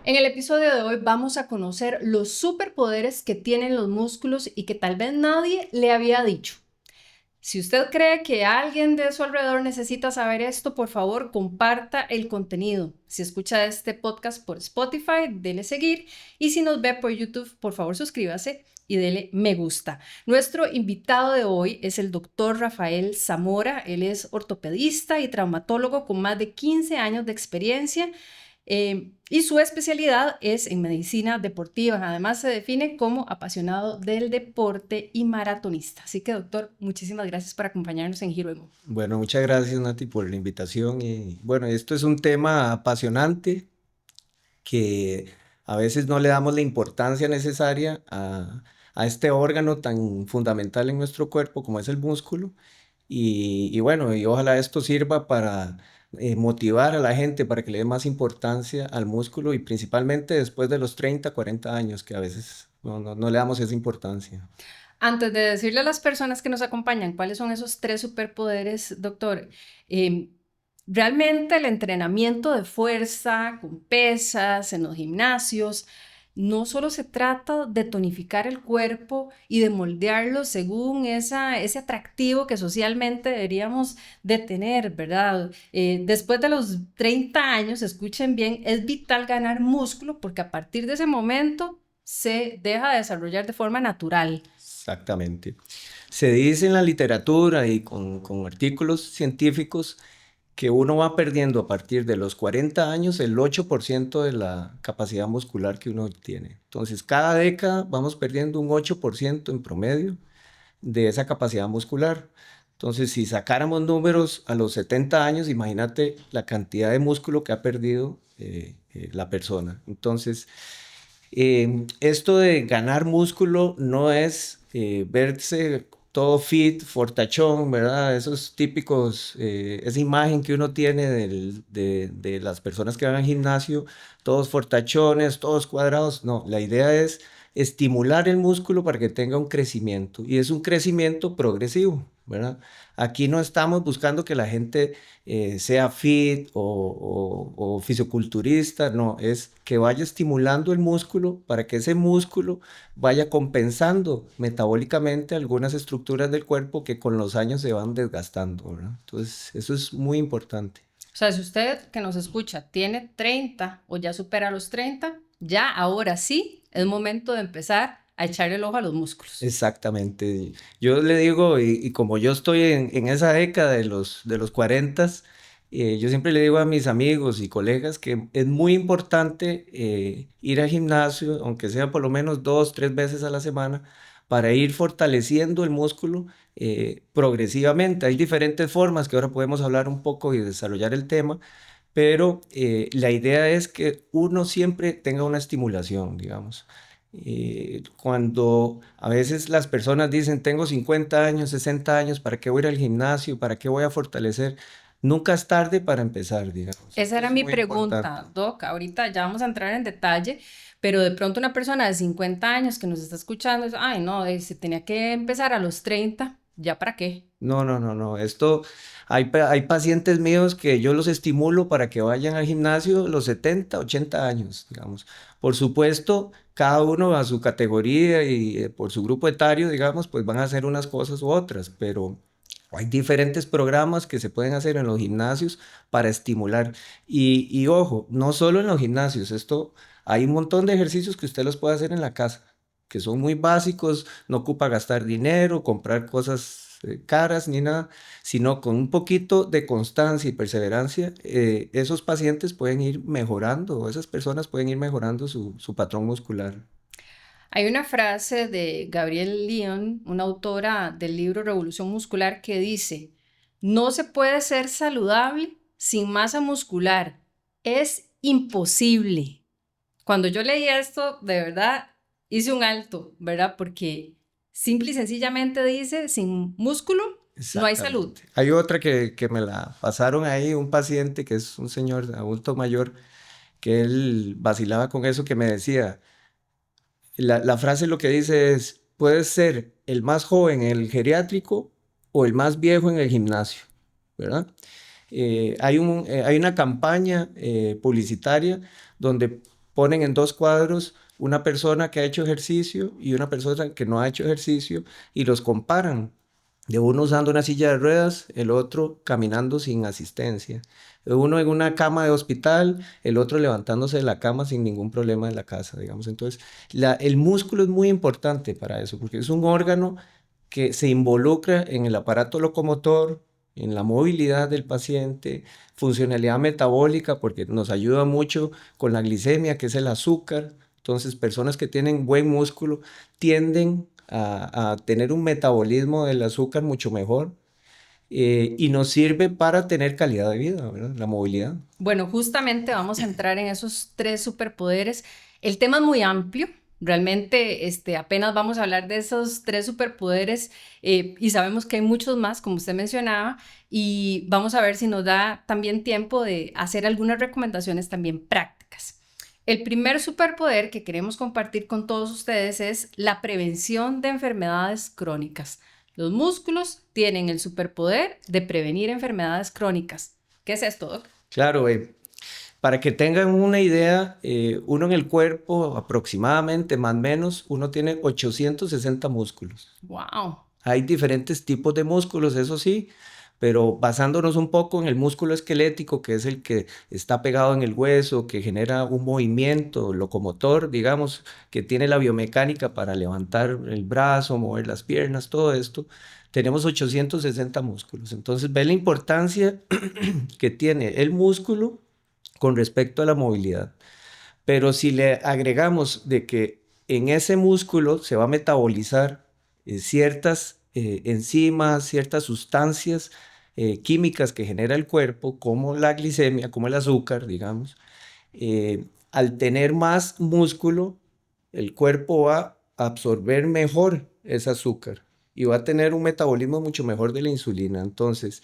En el episodio de hoy vamos a conocer los superpoderes que tienen los músculos y que tal vez nadie le había dicho. Si usted cree que alguien de su alrededor necesita saber esto, por favor, comparta el contenido. Si escucha este podcast por Spotify, dele seguir. Y si nos ve por YouTube, por favor, suscríbase y dele me gusta. Nuestro invitado de hoy es el doctor Rafael Zamora. Él es ortopedista y traumatólogo con más de 15 años de experiencia. Y su especialidad es en medicina deportiva. Además, se define como apasionado del deporte y maratonista. Así que, doctor, muchísimas gracias por acompañarnos en Giro Emo. Bueno, muchas gracias, Nati, por la invitación. Y bueno, esto es un tema apasionante que a veces no le damos la importancia necesaria a este órgano tan fundamental en nuestro cuerpo como es el músculo. Y bueno, y ojalá esto sirva para motivar a la gente para que le dé más importancia al músculo y principalmente después de los 30, 40 años, que a veces no le damos esa importancia. Antes de decirle a las personas que nos acompañan cuáles son esos 3 superpoderes, doctor, eh, realmente el entrenamiento de fuerza con pesas en los gimnasios no solo se trata de tonificar el cuerpo y de moldearlo según ese atractivo que socialmente deberíamos de tener, ¿verdad? Después de los 30 años, escuchen bien, es vital ganar músculo porque a partir de ese momento se deja de desarrollar de forma natural. Exactamente. Se dice en la literatura y con artículos científicos que uno va perdiendo a partir de los 40 años el 8% de la capacidad muscular que uno tiene. Entonces, cada década vamos perdiendo un 8% en promedio de esa capacidad muscular. Entonces, si sacáramos números a los 70 años, imagínate la cantidad de músculo que ha perdido la persona. Entonces, esto de ganar músculo no es verse todo fit, fortachón, ¿verdad? Esos típicos, esa imagen que uno tiene de las personas que van al gimnasio, todos fortachones, todos cuadrados. No, la idea es estimular el músculo para que tenga un crecimiento y es un crecimiento progresivo, ¿verdad? Aquí no estamos buscando que la gente sea fit o fisiculturista, no, es que vaya estimulando el músculo para que ese músculo vaya compensando metabólicamente algunas estructuras del cuerpo que con los años se van desgastando, ¿verdad? Entonces, eso es muy importante. O sea, si usted que nos escucha tiene 30 o ya supera los 30, ya ahora sí es momento de empezar a echarle el ojo a los músculos. Exactamente. Yo le digo, y como yo estoy en esa década de los 40, yo siempre le digo a mis amigos y colegas que es muy importante ir al gimnasio, aunque sea por lo menos 2, 3 veces a la semana, para ir fortaleciendo el músculo progresivamente. Hay diferentes formas que ahora podemos hablar un poco y desarrollar el tema, pero la idea es que uno siempre tenga una estimulación, digamos. Cuando a veces las personas dicen, tengo 50 años, 60 años, ¿para qué voy a ir al gimnasio? ¿Para qué voy a fortalecer? Nunca es tarde para empezar, digamos. Esa Esto era es mi muy importante. pregunta, Doc. Ahorita ya vamos a entrar en detalle, pero de pronto una persona de 50 años que nos está escuchando, dice, ay, no, se tenía que empezar a los 30, ¿ya para qué? No, no, no, no. Hay pacientes míos que yo los estimulo para que vayan al gimnasio los 70, 80 años, digamos. Por supuesto, cada uno a su categoría y por su grupo etario, digamos, pues van a hacer unas cosas u otras, pero hay diferentes programas que se pueden hacer en los gimnasios para estimular. Y ojo, no solo en los gimnasios, hay un montón de ejercicios que usted los puede hacer en la casa, que son muy básicos, no ocupa gastar dinero, comprar cosas caras ni nada, sino con un poquito de constancia y perseverancia, esos pacientes pueden ir mejorando, o esas personas pueden ir mejorando su patrón muscular. Hay una frase de Gabrielle Lyon, una autora del libro Revolución Muscular, que dice, no se puede ser saludable sin masa muscular, es imposible. Cuando yo leí esto, de verdad, hice un alto, ¿verdad? Porque simple y sencillamente dice, sin músculo no hay salud. Exactamente. Hay otra que me la pasaron ahí, un paciente que es un señor adulto mayor, que él vacilaba con eso, que me decía, la frase lo que dice es, puedes ser el más joven en el geriátrico o el más viejo en el gimnasio, ¿verdad? Hay una campaña publicitaria donde ponen en dos cuadros una persona que ha hecho ejercicio y una persona que no ha hecho ejercicio y los comparan. De uno usando una silla de ruedas, el otro caminando sin asistencia. Uno en una cama de hospital, el otro levantándose de la cama sin ningún problema en la casa, digamos. Entonces, el músculo es muy importante para eso, porque es un órgano que se involucra en el aparato locomotor, en la movilidad del paciente, funcionalidad metabólica, porque nos ayuda mucho con la glicemia, que es el azúcar. Entonces, personas que tienen buen músculo tienden a tener un metabolismo del azúcar mucho mejor y nos sirve para tener calidad de vida, ¿verdad? La movilidad. Bueno, justamente vamos a entrar en esos tres superpoderes. El tema es muy amplio. Realmente apenas vamos a hablar de esos tres superpoderes y sabemos que hay muchos más, como usted mencionaba, y vamos a ver si nos da también tiempo de hacer algunas recomendaciones también prácticas. El primer superpoder que queremos compartir con todos ustedes es la prevención de enfermedades crónicas. Los músculos tienen el superpoder de prevenir enfermedades crónicas. ¿Qué es esto, Doc? Claro, para que tengan una idea, uno en el cuerpo aproximadamente, más o menos, uno tiene 860 músculos. ¡Wow! Hay diferentes tipos de músculos, eso sí, pero basándonos un poco en el músculo esquelético, que es el que está pegado en el hueso, que genera un movimiento locomotor, digamos, que tiene la biomecánica para levantar el brazo, mover las piernas, todo esto, tenemos 860 músculos. Entonces, ve la importancia que tiene el músculo con respecto a la movilidad. Pero si le agregamos de que en ese músculo se va a metabolizar ciertas enzimas, ciertas sustancias químicas que genera el cuerpo, como la glicemia, como el azúcar, digamos, al tener más músculo, el cuerpo va a absorber mejor ese azúcar y va a tener un metabolismo mucho mejor de la insulina. Entonces,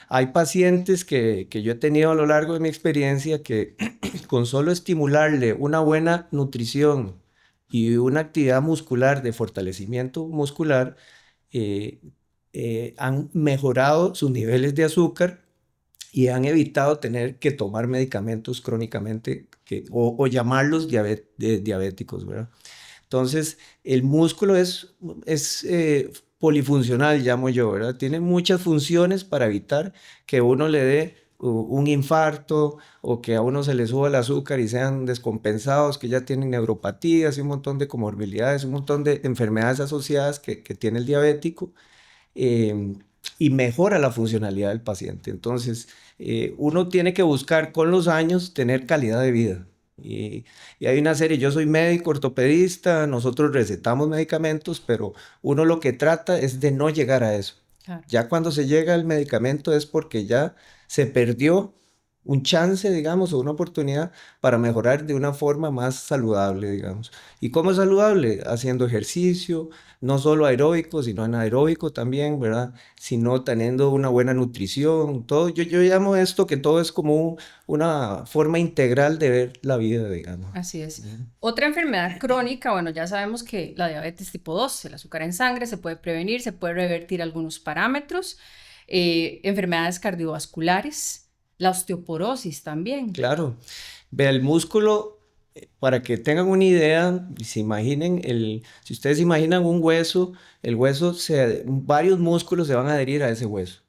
hay pacientes que yo he tenido a lo largo de mi experiencia que con solo estimularle una buena nutrición y una actividad muscular de fortalecimiento muscular, eh, han mejorado sus niveles de azúcar y han evitado tener que tomar medicamentos crónicamente o llamarlos diabéticos, ¿verdad? Entonces, el músculo es polifuncional, llamo yo, ¿verdad? Tiene muchas funciones para evitar que uno le dé un infarto o que a uno se le suba el azúcar y sean descompensados, que ya tienen neuropatías y un montón de comorbilidades, un montón de enfermedades asociadas que tiene el diabético eh, y mejora la funcionalidad del paciente. Entonces, uno tiene que buscar con los años tener calidad de vida. Y hay una serie, yo soy médico ortopedista, nosotros recetamos medicamentos, pero uno lo que trata es de no llegar a eso. Claro. Ya cuando se llega al medicamento es porque ya se perdió un chance, digamos, o una oportunidad para mejorar de una forma más saludable, digamos. ¿Y cómo es saludable? Haciendo ejercicio, no solo aeróbico, sino anaeróbico también, ¿verdad? Sino teniendo una buena nutrición, todo. Yo llamo esto que todo es como una forma integral de ver la vida, digamos. Así es. Otra enfermedad crónica, bueno, ya sabemos que la diabetes tipo 2, el azúcar en sangre, se puede prevenir, se puede revertir algunos parámetros, enfermedades cardiovasculares, la osteoporosis también. Claro. Ve el músculo, para que tengan una idea, se imaginen, si ustedes imaginan un hueso, varios músculos se van a adherir a ese hueso.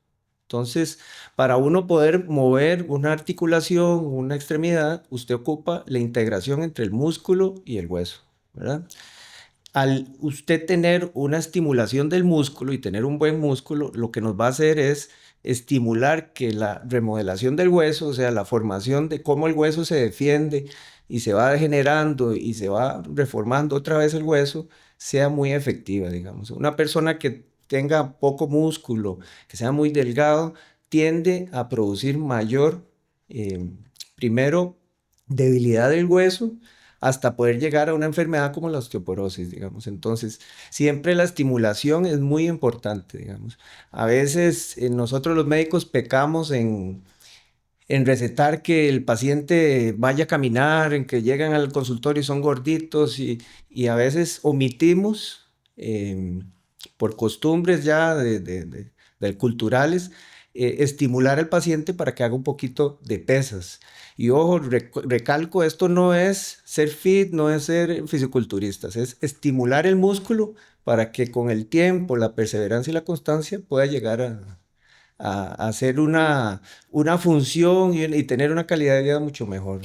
Entonces, para uno poder mover una articulación, una extremidad, usted ocupa la integración entre el músculo y el hueso, ¿verdad? Al usted tener una estimulación del músculo y tener un buen músculo, lo que nos va a hacer es estimular que la remodelación del hueso, o sea, la formación de cómo el hueso se defiende y se va degenerando y se va reformando otra vez el hueso, sea muy efectiva, digamos. Una persona que tenga poco músculo, que sea muy delgado, tiende a producir mayor, eh, primero, debilidad del hueso, hasta poder llegar a una enfermedad como la osteoporosis, digamos. Entonces, siempre la estimulación es muy importante, digamos. A veces nosotros los médicos pecamos en recetar que el paciente vaya a caminar, en que llegan al consultorio y son gorditos y a veces omitimos por costumbres ya culturales estimular al paciente para que haga un poquito de pesas. Y ojo, recalco, esto no es ser fit, no es ser fisiculturistas, es estimular el músculo para que con el tiempo, la perseverancia y la constancia pueda llegar a hacer una función y tener una calidad de vida mucho mejor.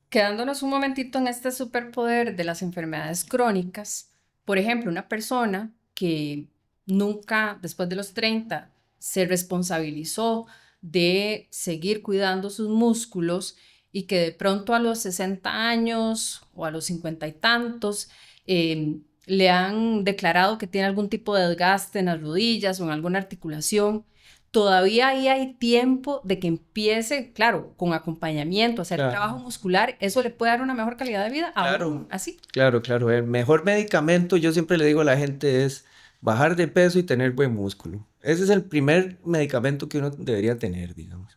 Quedándonos un momentito en este superpoder de las enfermedades crónicas, por ejemplo, una persona que nunca después de los 30 se responsabilizó de seguir cuidando sus músculos y que de pronto a los 60 años o a los 50 y tantos le han declarado que tiene algún tipo de desgaste en las rodillas o en alguna articulación. Todavía ahí hay tiempo de que empiece, claro, con acompañamiento, hacer Claro, trabajo muscular, eso le puede dar una mejor calidad de vida aún claro, así. claro, claro. El mejor medicamento, yo siempre le digo a la gente, es bajar de peso y tener buen músculo. Ese es el primer medicamento que uno debería tener, digamos.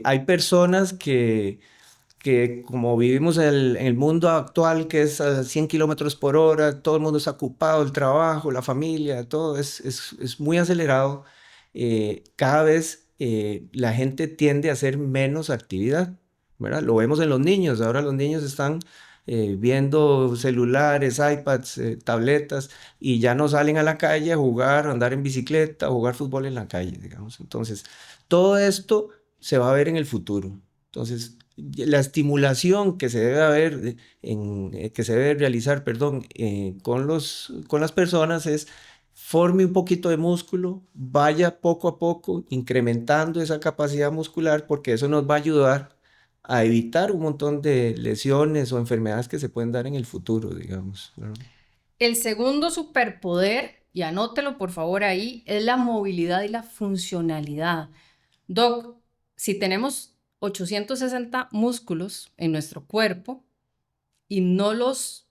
Hay personas que como vivimos en el mundo actual, que es a 100 kilómetros por hora, todo el mundo está ocupado, el trabajo, la familia, todo es muy acelerado. Cada vez la gente tiende a hacer menos actividad, ¿verdad? Lo vemos en los niños, ahora los niños están viendo celulares, iPads, tabletas, y ya no salen a la calle a jugar, a andar en bicicleta, a jugar fútbol en la calle, digamos. Entonces, todo esto se va a ver en el futuro. Entonces, la estimulación que se debe haber, que se debe realizar, perdón, con las personas es forme un poquito de músculo, vaya poco a poco incrementando esa capacidad muscular porque eso nos va a ayudar a evitar un montón de lesiones o enfermedades que se pueden dar en el futuro, digamos, ¿verdad? El segundo superpoder, y anótelo por favor ahí, es la movilidad y la funcionalidad. Doc, si tenemos 860 músculos en nuestro cuerpo y no los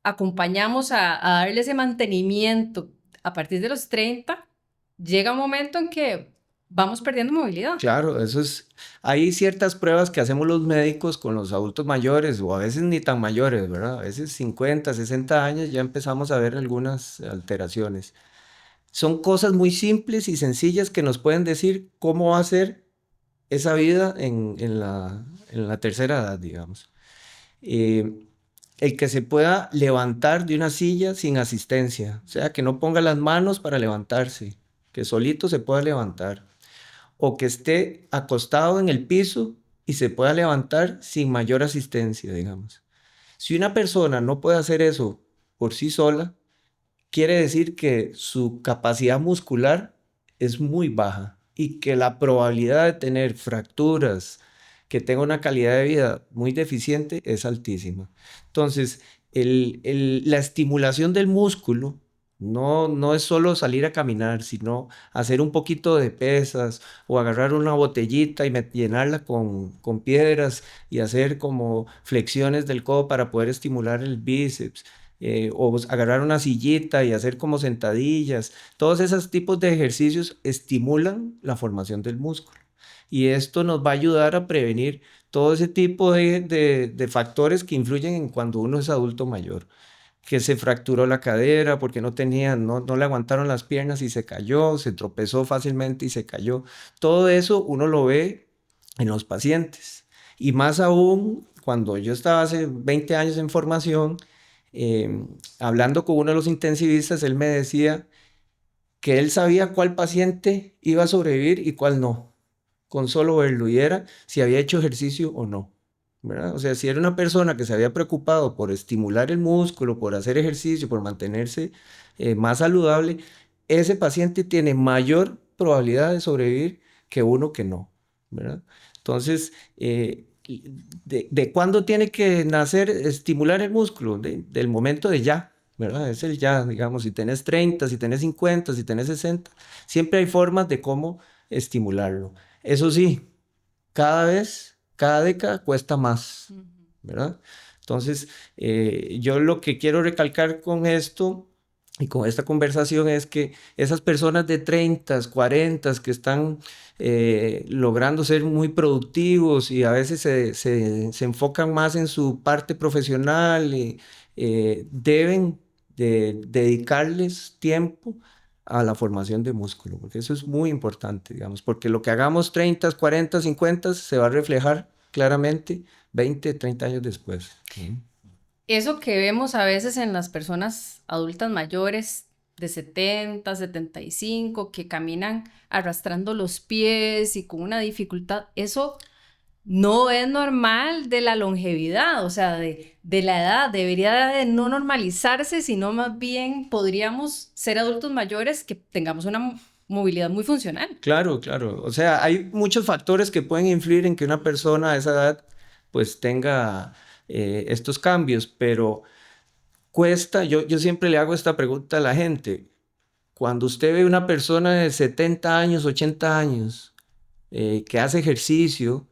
acompañamos a darle ese mantenimiento a partir de los 30, llega un momento en que vamos perdiendo movilidad. Claro, hay ciertas pruebas que hacemos los médicos con los adultos mayores o a veces ni tan mayores, ¿verdad? A veces 50, 60 años ya empezamos a ver algunas alteraciones. Son cosas muy simples y sencillas que nos pueden decir cómo va a ser esa vida en la tercera edad, digamos. Eh, el que se pueda levantar de una silla sin asistencia, o sea, que no ponga las manos para levantarse, que solito se pueda levantar, o que esté acostado en el piso y se pueda levantar sin mayor asistencia, digamos. Si una persona no puede hacer eso por sí sola, quiere decir que su capacidad muscular es muy baja y que la probabilidad de tener fracturas, que tenga una calidad de vida muy deficiente, es altísima. Entonces, la estimulación del músculo no es solo salir a caminar, sino hacer un poquito de pesas o agarrar una botellita y llenarla con piedras y hacer como flexiones del codo para poder estimular el bíceps o agarrar una sillita y hacer como sentadillas. Todos esos tipos de ejercicios estimulan la formación del músculo. Y esto nos va a ayudar a prevenir todo ese tipo de factores que influyen en cuando uno es adulto mayor. Que se fracturó la cadera porque no le aguantaron las piernas y se cayó, se tropezó fácilmente y se cayó. Todo eso uno lo ve en los pacientes. Y más aún, cuando yo estaba hace 20 años en formación, hablando con uno de los intensivistas, él me decía que él sabía cuál paciente iba a sobrevivir y cuál no, con solo verlo, y era si había hecho ejercicio o no, ¿verdad? O sea, si era una persona que se había preocupado por estimular el músculo, por hacer ejercicio, por mantenerse más saludable, ese paciente tiene mayor probabilidad de sobrevivir que uno que no, ¿verdad? Entonces, ¿de cuándo tiene que nacer, estimular el músculo? Del momento de ya, ¿verdad? Es el ya, digamos, si tenés 30, si tenés 50, si tenés 60, siempre hay formas de cómo estimularlo. Eso sí, cada década cuesta más, ¿verdad? Entonces, yo lo que quiero recalcar con esto y con esta conversación es que esas personas de 30, 40 que están logrando ser muy productivos y a veces se enfocan más en su parte profesional, deben de dedicarles tiempo a la formación de músculo, porque eso es muy importante, digamos, porque lo que hagamos 30, 40, 50 se va a reflejar claramente 20, 30 años después. Eso que vemos a veces en las personas adultas mayores de 70, 75, que caminan arrastrando los pies y con una dificultad, eso no es normal de la longevidad, o sea, de la edad, debería de no normalizarse, sino más bien podríamos ser adultos mayores que tengamos una movilidad muy funcional. Claro, claro. O sea, hay muchos factores que pueden influir en que una persona a esa edad pues tenga estos cambios, pero cuesta, yo siempre le hago esta pregunta a la gente. Cuando usted ve una persona de 70 años, 80 años, que hace ejercicio,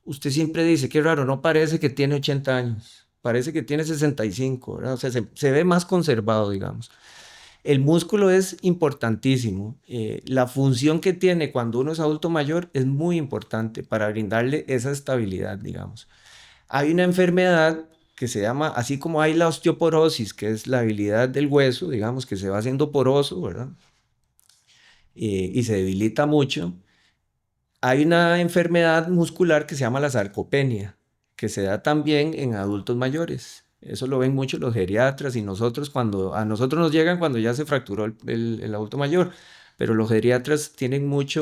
usted siempre dice, qué raro, no parece que tiene 80 años, parece que tiene 65, ¿verdad? O sea, se ve más conservado, digamos. El músculo es importantísimo. La función que tiene cuando uno es adulto mayor es muy importante para brindarle esa estabilidad, digamos. Hay una enfermedad que se llama, así como hay la osteoporosis, que es la habilidad del hueso, digamos, que se va haciendo poroso, ¿verdad? Y se debilita mucho. Hay una enfermedad muscular que se llama la sarcopenia, que se da también en adultos mayores. Eso lo ven mucho los geriatras y nosotros cuando a nosotros nos llegan cuando ya se fracturó el adulto mayor, pero los geriatras tienen mucha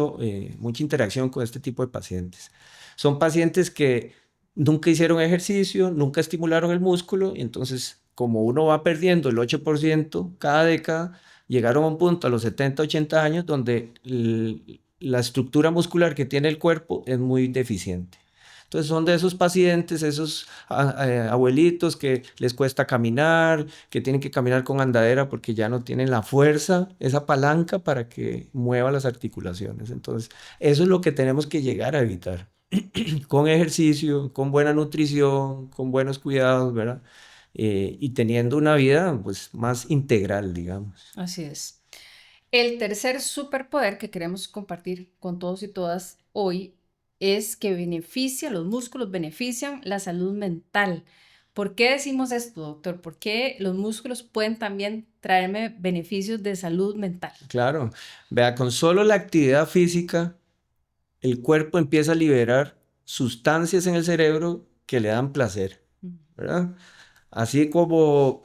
interacción con este tipo de pacientes. Son pacientes que nunca hicieron ejercicio, nunca estimularon el músculo, y entonces como uno va perdiendo el 8% cada década, llegaron a un punto a los 70, 80 años donde la estructura muscular que tiene el cuerpo es muy deficiente. Entonces son de esos pacientes, esos abuelitos que les cuesta caminar, que tienen que caminar con andadera porque ya no tienen la fuerza, esa palanca para que mueva las articulaciones. Entonces eso es lo que tenemos que llegar a evitar. Con ejercicio, con buena nutrición, con buenos cuidados, ¿verdad? Y teniendo una vida pues más integral, digamos. Así es. El tercer superpoder que queremos compartir con todos y todas hoy es que los músculos benefician la salud mental. ¿Por qué decimos esto, doctor? ¿Por qué los músculos pueden también traerme beneficios de salud mental? Claro, vea, con solo la actividad física, el cuerpo empieza a liberar sustancias en el cerebro que le dan placer, ¿verdad? Así como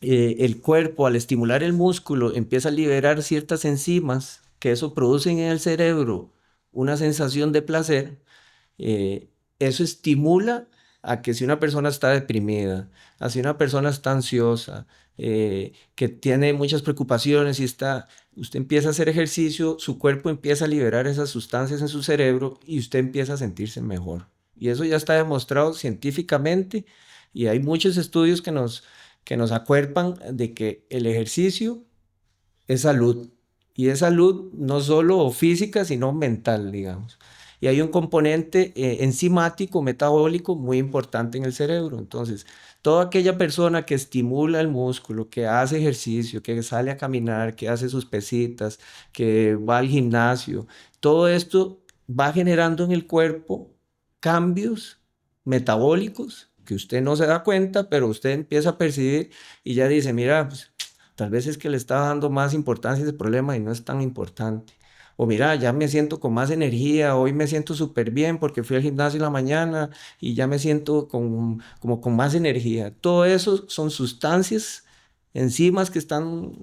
el cuerpo al estimular el músculo empieza a liberar ciertas enzimas que eso producen en el cerebro una sensación de placer, eso estimula a que si una persona está deprimida, a si una persona está ansiosa, que tiene muchas preocupaciones y usted empieza a hacer ejercicio, su cuerpo empieza a liberar esas sustancias en su cerebro y usted empieza a sentirse mejor. Y eso ya está demostrado científicamente y hay muchos estudios que nos acuerpan de que el ejercicio es salud. Y es salud no solo física, sino mental, digamos. Y hay un componente enzimático, metabólico muy importante en el cerebro. Entonces, toda aquella persona que estimula el músculo, que hace ejercicio, que sale a caminar, que hace sus pesitas, que va al gimnasio, todo esto va generando en el cuerpo cambios metabólicos que usted no se da cuenta, pero usted empieza a percibir y ya dice, mira, pues, tal vez es que le está dando más importancia a ese problema y no es tan importante. O mira, ya me siento con más energía, hoy me siento súper bien porque fui al gimnasio en la mañana y ya me siento como con más energía. Todo eso son sustancias, enzimas que están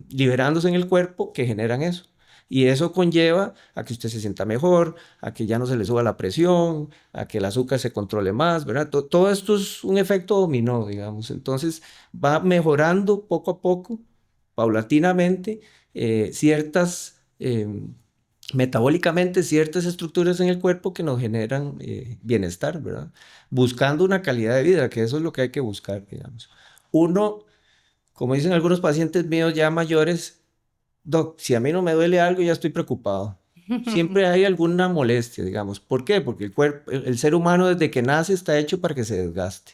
liberándose en el cuerpo que generan eso. Y eso conlleva a que usted se sienta mejor, a que ya no se le suba la presión, a que el azúcar se controle más, ¿verdad? Todo esto es un efecto dominó, digamos. Entonces va mejorando poco a poco, paulatinamente, ciertas, metabólicamente, ciertas estructuras en el cuerpo que nos generan bienestar, ¿verdad? Buscando una calidad de vida, que eso es lo que hay que buscar, digamos. Uno, como dicen algunos pacientes míos ya mayores, Doc, si a mí no me duele algo, ya estoy preocupado. Siempre hay alguna molestia, digamos. ¿Por qué? Porque el ser humano desde que nace está hecho para que se desgaste.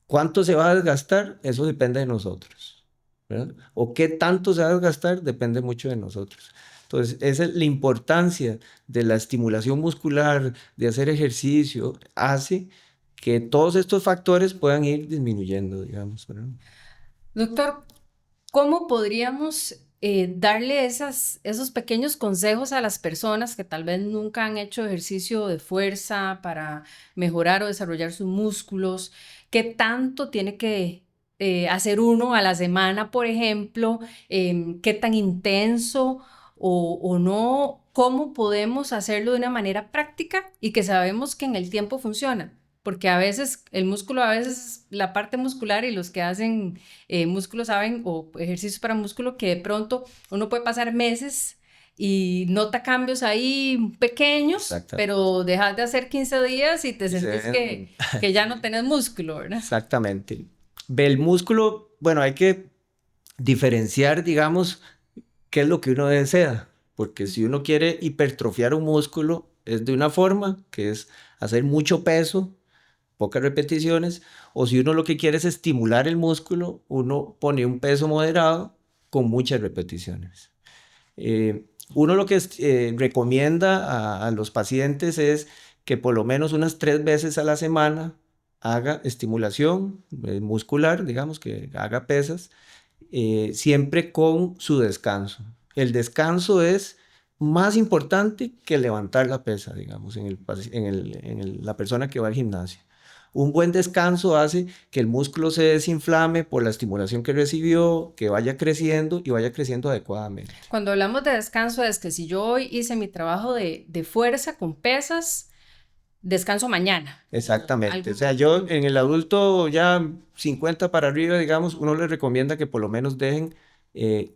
¿Cuánto se va a desgastar? Eso depende de nosotros, ¿verdad? O qué tanto se va a desgastar depende mucho de nosotros. Entonces, esa es la importancia de la estimulación muscular, de hacer ejercicio, hace que todos estos factores puedan ir disminuyendo, digamos, ¿verdad? Doctor, ¿cómo podríamos darle esos pequeños consejos a las personas que tal vez nunca han hecho ejercicio de fuerza para mejorar o desarrollar sus músculos, qué tanto tiene que hacer uno a la semana, por ejemplo, qué tan intenso o no, cómo podemos hacerlo de una manera práctica y que sabemos que en el tiempo funciona. Porque a veces el músculo, a veces la parte muscular y los que hacen músculo saben, o ejercicios para músculo, que de pronto uno puede pasar meses y nota cambios ahí pequeños, Exactamente. pero dejas de hacer 15 días y te Y se sentís ven. que ya no tenés músculo, ¿verdad? Exactamente. Ve el músculo, bueno, hay que diferenciar, digamos, qué es lo que uno desea, porque si uno quiere hipertrofiar un músculo, es de una forma, que es hacer mucho peso, pocas repeticiones, o si uno lo que quiere es estimular el músculo, uno pone un peso moderado con muchas repeticiones. Uno lo que recomienda a los pacientes es que por lo menos unas 3 veces a la semana haga estimulación muscular, digamos que haga pesas, siempre con su descanso. El descanso es más importante que levantar la pesa, digamos, la persona que va al gimnasio. Un buen descanso hace que el músculo se desinflame por la estimulación que recibió, que vaya creciendo y vaya creciendo adecuadamente. Cuando hablamos de descanso es que si yo hoy hice mi trabajo de fuerza con pesas, descanso mañana. Exactamente. O Algo. sea, yo en el adulto ya 50 para arriba, digamos, uno le recomienda que por lo menos dejen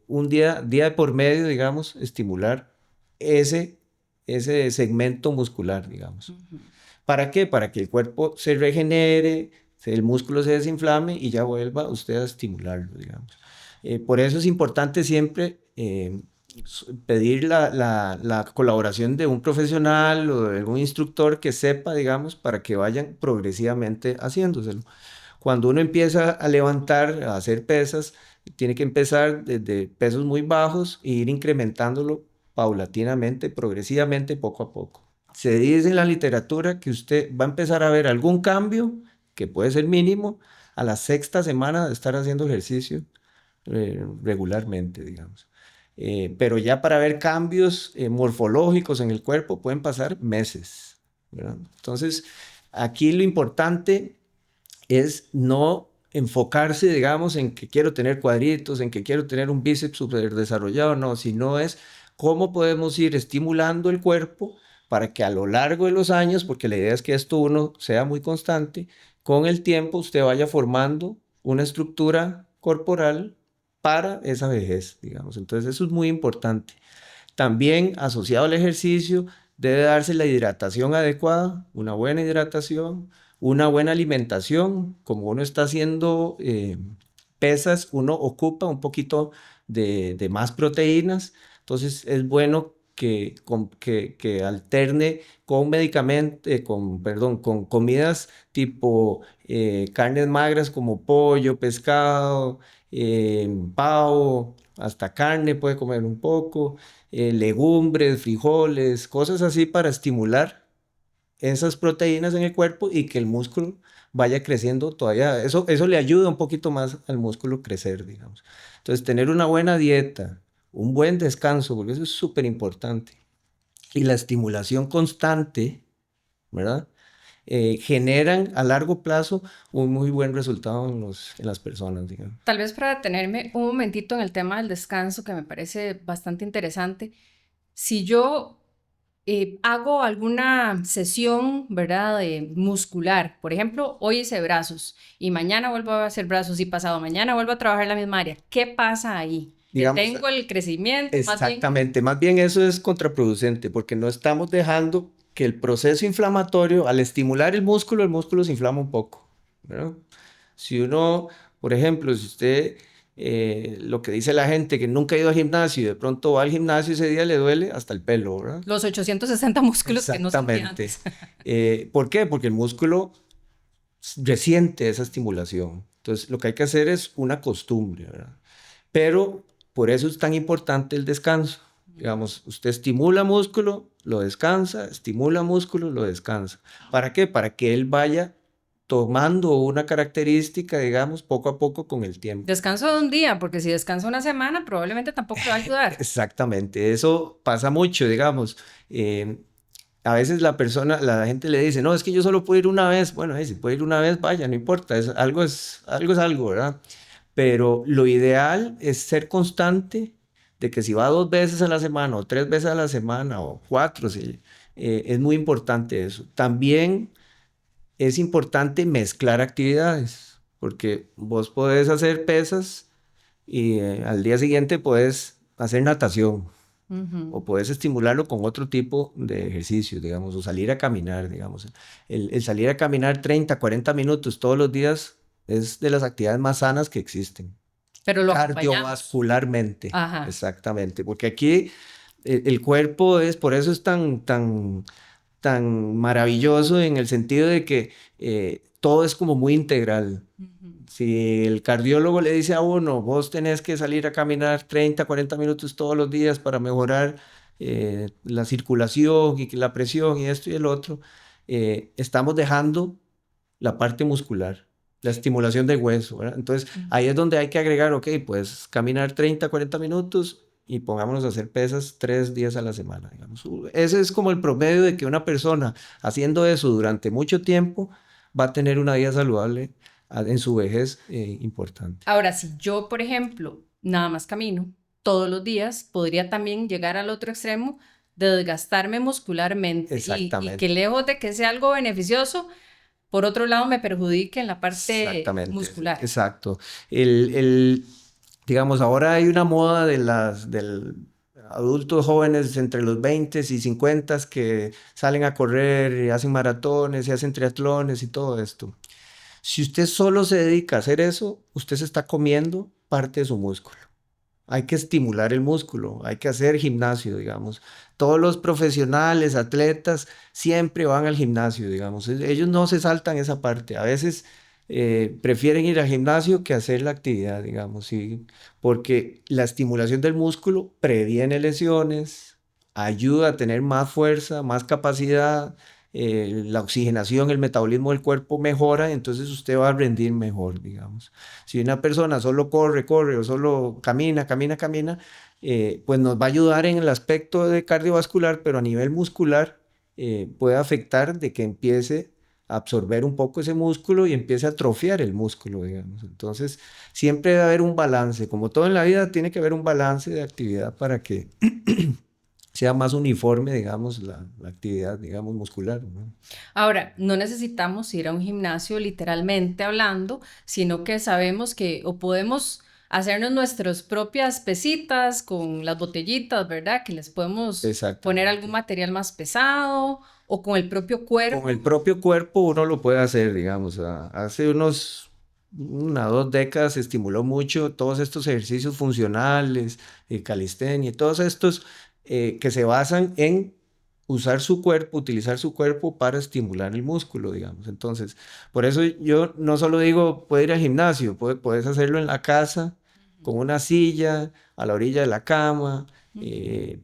un día de por medio, digamos, estimular ese, ese segmento muscular, digamos. Ujú. ¿Para qué? Para que el cuerpo se regenere, el músculo se desinflame y ya vuelva usted a estimularlo, digamos. Por eso es importante siempre pedir la colaboración de un profesional o de algún instructor que sepa, digamos, para que vayan progresivamente haciéndoselo. Cuando uno empieza a levantar, a hacer pesas, tiene que empezar desde pesos muy bajos e ir incrementándolo paulatinamente, progresivamente, poco a poco. Se dice en la literatura que usted va a empezar a ver algún cambio, que puede ser mínimo, a la sexta semana de estar haciendo ejercicio regularmente, digamos. Pero ya para ver cambios morfológicos en el cuerpo pueden pasar meses, ¿verdad? Entonces, aquí lo importante es no enfocarse, digamos, en que quiero tener cuadritos, en que quiero tener un bíceps súper desarrollado, no, sino es cómo podemos ir estimulando el cuerpo para que a lo largo de los años, porque la idea es que esto uno sea muy constante, con el tiempo usted vaya formando una estructura corporal para esa vejez, digamos. Entonces eso es muy importante. También asociado al ejercicio debe darse la hidratación adecuada, una buena hidratación, una buena alimentación. Como uno está haciendo pesas, uno ocupa un poquito de más proteínas, entonces es bueno que alterne con medicamentos, con comidas tipo carnes magras como pollo, pescado, pavo, hasta carne puede comer un poco, legumbres, frijoles, cosas así para estimular esas proteínas en el cuerpo y que el músculo vaya creciendo todavía. Eso le ayuda un poquito más al músculo crecer, digamos. Entonces, tener una buena dieta, un buen descanso, porque eso es súper importante. Y la estimulación constante, ¿verdad? Generan a largo plazo un muy buen resultado en las personas, digamos. Tal vez para detenerme un momentito en el tema del descanso, que me parece bastante interesante. Si yo hago alguna sesión, ¿verdad?, de muscular, por ejemplo, hoy hice brazos y mañana vuelvo a hacer brazos y pasado mañana vuelvo a trabajar la misma área, ¿qué pasa ahí? Digamos, ¿Detengo el crecimiento? Más bien, exactamente, más bien eso es contraproducente porque no estamos dejando que el proceso inflamatorio, al estimular el músculo se inflama un poco, ¿verdad? Si uno, por ejemplo, si usted, lo que dice la gente que nunca ha ido al gimnasio y de pronto va al gimnasio ese día le duele hasta el pelo, ¿verdad? los 860 músculos que no sentía Exactamente. antes. ¿Por qué? Porque el músculo resiente esa estimulación. Entonces, lo que hay que hacer es una costumbre, ¿verdad? Pero por eso es tan importante el descanso. Digamos, usted estimula músculo, lo descansa, estimula músculo, lo descansa. ¿Para qué? Para que él vaya tomando una característica, digamos, poco a poco con el tiempo. Descanso de un día, porque si descansa una semana, probablemente tampoco le va a ayudar. Exactamente, eso pasa mucho, digamos. A veces la gente le dice, no, es que yo solo puedo ir una vez. Bueno, si puede ir una vez, vaya, no importa, es algo, ¿verdad? Pero lo ideal es ser constante de que si va 2 veces a la semana o 3 veces a la semana o 4, sí, es muy importante eso. También es importante mezclar actividades, porque vos podés hacer pesas y al día siguiente puedes hacer natación Ujú. o puedes estimularlo con otro tipo de ejercicio, digamos, o salir a caminar, digamos. El salir a caminar 30, 40 minutos todos los días es de las actividades más sanas que existen. Pero lo acompañamos. Cardiovascularmente, Ajá. exactamente, porque aquí el cuerpo por eso es tan maravilloso en el sentido de que todo es como muy integral. Ujú. Si el cardiólogo le dice a uno, vos tenés que salir a caminar 30, 40 minutos todos los días para mejorar la circulación y la presión y esto y el otro, estamos dejando la parte muscular, la estimulación del hueso, ¿verdad? Entonces ahí es donde hay que agregar, ok, pues caminar 30, 40 minutos y pongámonos a hacer pesas 3 días a la semana, digamos. Ese es como el promedio de que una persona haciendo eso durante mucho tiempo va a tener una vida saludable en su vejez importante. Ahora, si yo, por ejemplo, nada más camino todos los días, podría también llegar al otro extremo de desgastarme muscularmente y que Exactamente, lejos de que sea algo beneficioso, por otro lado me perjudique en la parte exactamente, muscular. exacto. El, digamos, ahora hay una moda del adultos jóvenes entre los 20 y 50 que salen a correr y hacen maratones y hacen triatlones y todo esto. Si usted solo se dedica a hacer eso, usted se está comiendo parte de su músculo. Hay que estimular el músculo, hay que hacer gimnasio, digamos. Todos los profesionales, atletas, siempre van al gimnasio, digamos. Ellos no se saltan esa parte. A veces prefieren ir al gimnasio que hacer la actividad, digamos, ¿sí? Porque la estimulación del músculo previene lesiones, ayuda a tener más fuerza, más capacidad, la oxigenación, el metabolismo del cuerpo mejora, entonces usted va a rendir mejor, digamos. Si una persona solo corre, corre o solo camina, camina, camina, pues nos va a ayudar en el aspecto de cardiovascular, pero a nivel muscular puede afectar de que empiece a absorber un poco ese músculo y empiece a atrofiar el músculo, digamos. Entonces, siempre debe haber un balance. Como todo en la vida, tiene que haber un balance de actividad para que sea más uniforme, digamos, la actividad, digamos, muscular, ¿no? Ahora, no necesitamos ir a un gimnasio literalmente hablando, sino que sabemos que o podemos hacernos nuestras propias pesitas con las botellitas, ¿verdad? Que les podemos poner algún Exactamente. material más pesado o con el propio Con el cuerpo. propio cuerpo uno lo puede hacer, digamos. Hace 2 décadas se estimuló mucho todos estos ejercicios funcionales, calistenia, todos estos que se basan en usar su cuerpo, utilizar su cuerpo para estimular el músculo, digamos. Entonces, por eso yo no solo digo, puede ir al gimnasio, puedes hacerlo en la casa, con una silla, a la orilla de la cama. Ujú.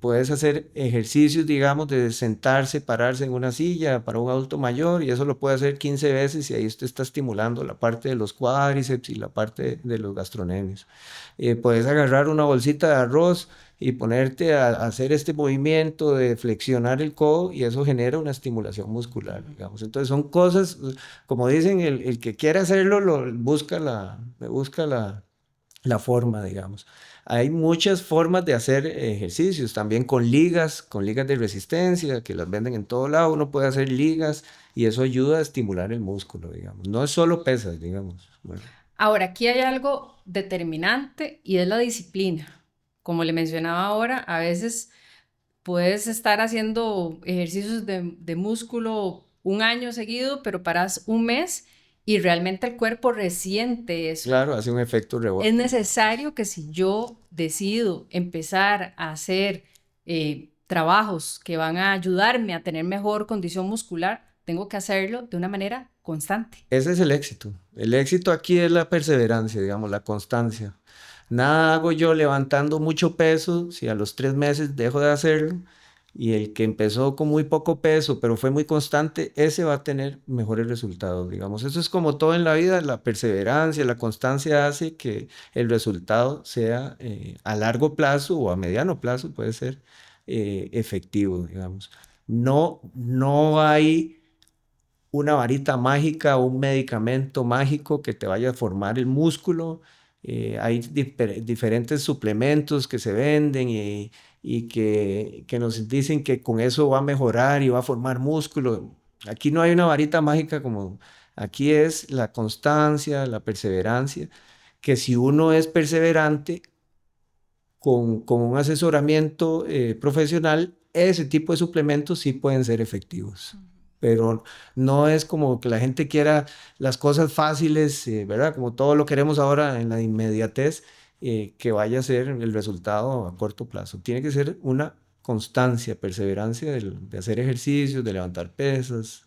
Puedes hacer ejercicios, digamos, de sentarse, pararse en una silla para un adulto mayor y eso lo puede hacer 15 veces y ahí usted está estimulando la parte de los cuádriceps y la parte de los gastronemios. Puedes agarrar una bolsita de arroz y ponerte a hacer este movimiento de flexionar el codo y eso genera una estimulación muscular, digamos. Entonces son cosas, como dicen, el que quiere hacerlo busca la forma, digamos. Hay muchas formas de hacer ejercicios, también con ligas de resistencia, que las venden en todo lado. Uno puede hacer ligas y eso ayuda a estimular el músculo, digamos. No es solo pesas, digamos. Bueno, Ahora, aquí hay algo determinante y es la disciplina. Como le mencionaba ahora, a veces puedes estar haciendo ejercicios de músculo un año seguido, pero paras un mes y realmente el cuerpo resiente eso. claro, hace un efecto Es rebote. necesario que si yo decido empezar a hacer trabajos que van a ayudarme a tener mejor condición muscular, tengo que hacerlo de una manera constante. Ese es el éxito. El éxito aquí es la perseverancia, digamos, la constancia. Nada hago yo levantando mucho peso si a los 3 meses dejo de hacerlo. y el que empezó con muy poco peso, pero fue muy constante, ese va a tener mejores resultados, digamos. Eso es como todo en la vida, la perseverancia, la constancia hace que el resultado sea a largo plazo o a mediano plazo, puede ser efectivo, digamos. No hay una varita mágica o un medicamento mágico que te vaya a formar el músculo. Hay diferentes suplementos que se venden y que nos dicen que con eso va a mejorar y va a formar músculo. Aquí no hay una varita mágica como aquí es la constancia, la perseverancia, que si uno es perseverante con un asesoramiento profesional, ese tipo de suplementos sí pueden ser efectivos. Pero no es como que la gente quiera las cosas fáciles, ¿verdad? Como todo lo queremos ahora en la inmediatez, que vaya a ser el resultado a corto plazo. Tiene que ser una constancia, perseverancia de hacer ejercicios, de levantar pesas,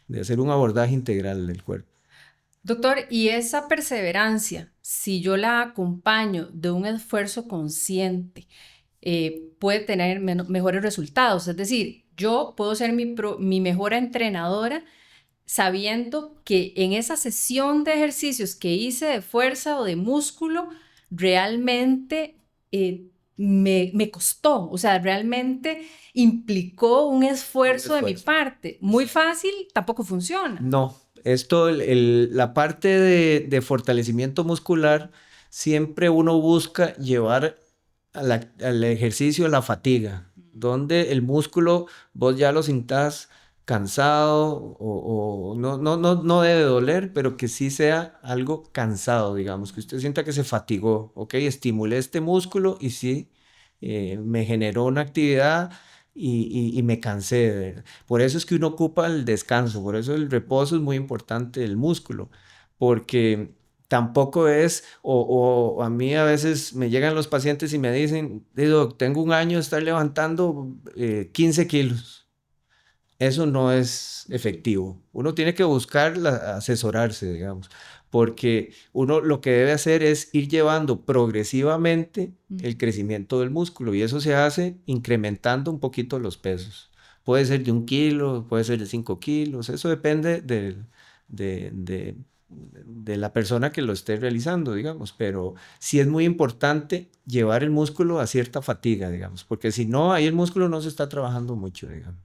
de hacer un abordaje integral del cuerpo. Doctor, y esa perseverancia, si yo la acompaño de un esfuerzo consciente, puede tener mejores resultados. Es decir, yo puedo ser mi mejor entrenadora sabiendo que en esa sesión de ejercicios que hice de fuerza o de músculo, realmente me costó, o sea, realmente implicó un Un esfuerzo de mi esfuerzo. parte. Muy fácil, tampoco funciona. No, esto, la parte de fortalecimiento muscular, siempre uno busca llevar al ejercicio la fatiga, donde el músculo vos ya lo sintás cansado o no debe doler, pero que sí sea algo cansado, digamos, que usted sienta que se fatigó, ok, estimulé este músculo y sí, me generó una actividad y me cansé. Por eso es que uno ocupa el descanso, por eso el reposo es muy importante del músculo, porque tampoco es, o a mí a veces me llegan los pacientes y me dicen, Doc, tengo un año de estar levantando 15 kilos. Eso no es efectivo. Uno tiene que buscar asesorarse, digamos, porque uno lo que debe hacer es ir llevando progresivamente el crecimiento del músculo y eso se hace incrementando un poquito los pesos. Puede ser de 1 kilo, puede ser de 5 kilos, eso depende de, de- de la persona que lo esté realizando, digamos, pero sí es muy importante llevar el músculo a cierta fatiga, digamos, porque si no, ahí el músculo no se está trabajando mucho, digamos.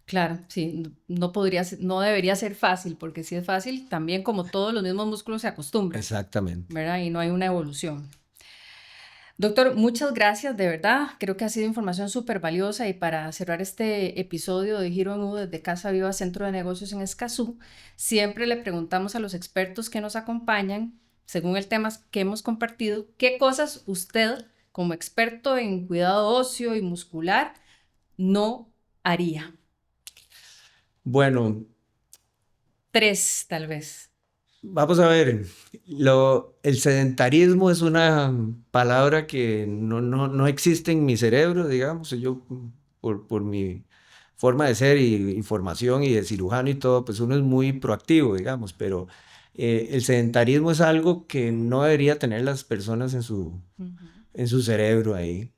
Claro, sí, no podría no debería ser fácil, porque si es fácil, también como todos los mismos músculos se acostumbran, Exactamente. ¿verdad? Y no hay una evolución. Doctor, muchas gracias, de verdad. Creo que ha sido información súper valiosa y para cerrar este episodio de Giro en U desde Casa Viva Centro de Negocios en Escazú, siempre le preguntamos a los expertos que nos acompañan, según el tema que hemos compartido, qué cosas usted, como experto en cuidado óseo y muscular, no haría. Bueno, Tres, tal vez. vamos a ver, el sedentarismo es una palabra que no existe en mi cerebro, digamos, yo por mi forma de ser y formación y de cirujano y todo, pues uno es muy proactivo, digamos, pero el sedentarismo es algo que no debería tener las personas Ujú. en su cerebro ahí.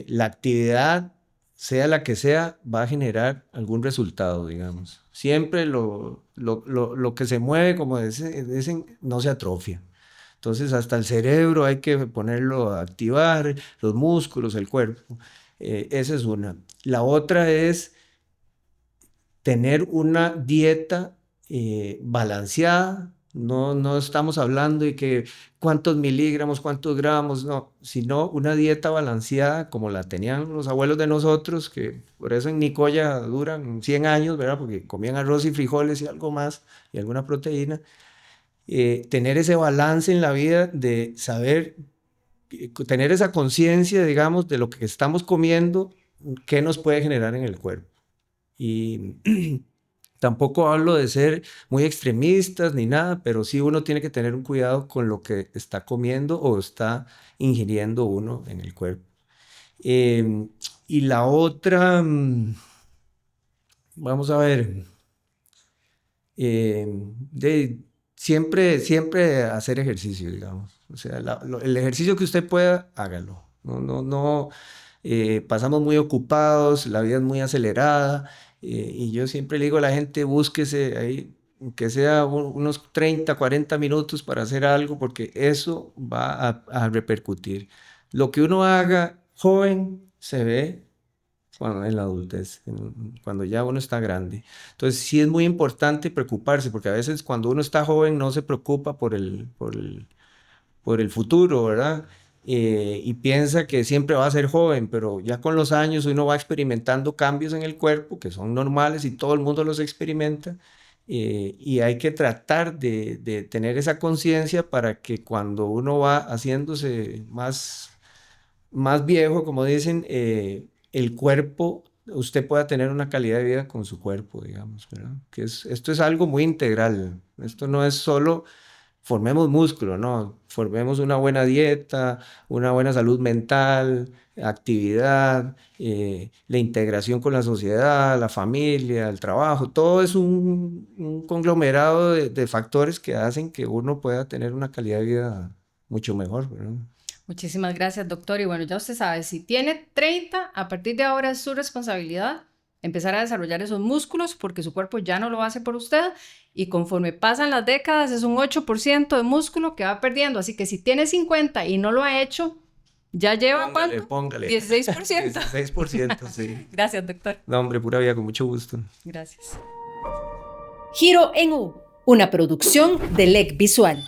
La actividad, sea la que sea, va a generar algún resultado, digamos. Siempre lo que se mueve, como dicen, no se atrofia. Entonces, hasta el cerebro hay que ponerlo a activar, los músculos, el cuerpo. Esa es una. La otra es tener una dieta balanceada. No estamos hablando de que cuántos miligramos, cuántos gramos, no, sino una dieta balanceada como la tenían los abuelos de nosotros, que por eso en Nicoya duran 100 años, ¿verdad? Porque comían arroz y frijoles y algo más y alguna proteína. Tener ese balance en la vida de saber, tener esa conciencia, digamos, de lo que estamos comiendo, qué nos puede generar en el cuerpo. Y tampoco hablo de ser muy extremistas ni nada, pero sí uno tiene que tener un cuidado con lo que está comiendo o está ingiriendo uno en el cuerpo. Eh, y la otra, vamos a ver, eh, de, siempre hacer ejercicio, digamos. O sea, el ejercicio que usted pueda, hágalo. No, no, no. pasamos muy ocupados, la vida es muy acelerada, y yo siempre le digo a la gente, búsquese ahí, que sea unos 30, 40 minutos para hacer algo, porque eso va a repercutir. Lo que uno haga joven se ve cuando en la adultez, cuando ya uno está grande. Entonces sí es muy importante preocuparse, porque a veces cuando uno está joven no se preocupa por el futuro, ¿verdad? Y piensa que siempre va a ser joven, pero ya con los años uno va experimentando cambios en el cuerpo que son normales y todo el mundo los experimenta. Y hay que tratar de tener esa conciencia para que cuando uno va haciéndose más viejo, como dicen, el cuerpo, usted pueda tener una calidad de vida con su cuerpo, digamos, ¿verdad? Esto es algo muy integral. Esto no es solo formemos músculo, no, formemos una buena dieta, una buena salud mental, actividad, la integración con la sociedad, la familia, el trabajo, todo es un conglomerado de factores que hacen que uno pueda tener una calidad de vida mucho mejor, ¿verdad? Muchísimas gracias, doctor. Y bueno, ya usted sabe, si tiene 30, a partir de ahora es su responsabilidad empezar a desarrollar esos músculos porque su cuerpo ya no lo hace por usted y conforme pasan las décadas es un 8% de músculo que va perdiendo. Así que si tiene 50 y no lo ha hecho, ya lleva ¿cuánto? Póngale. 16%. 16%, sí. Gracias, doctor. No, hombre, pura vida, con mucho gusto. Gracias. Giro en U, una producción de LEC Visual.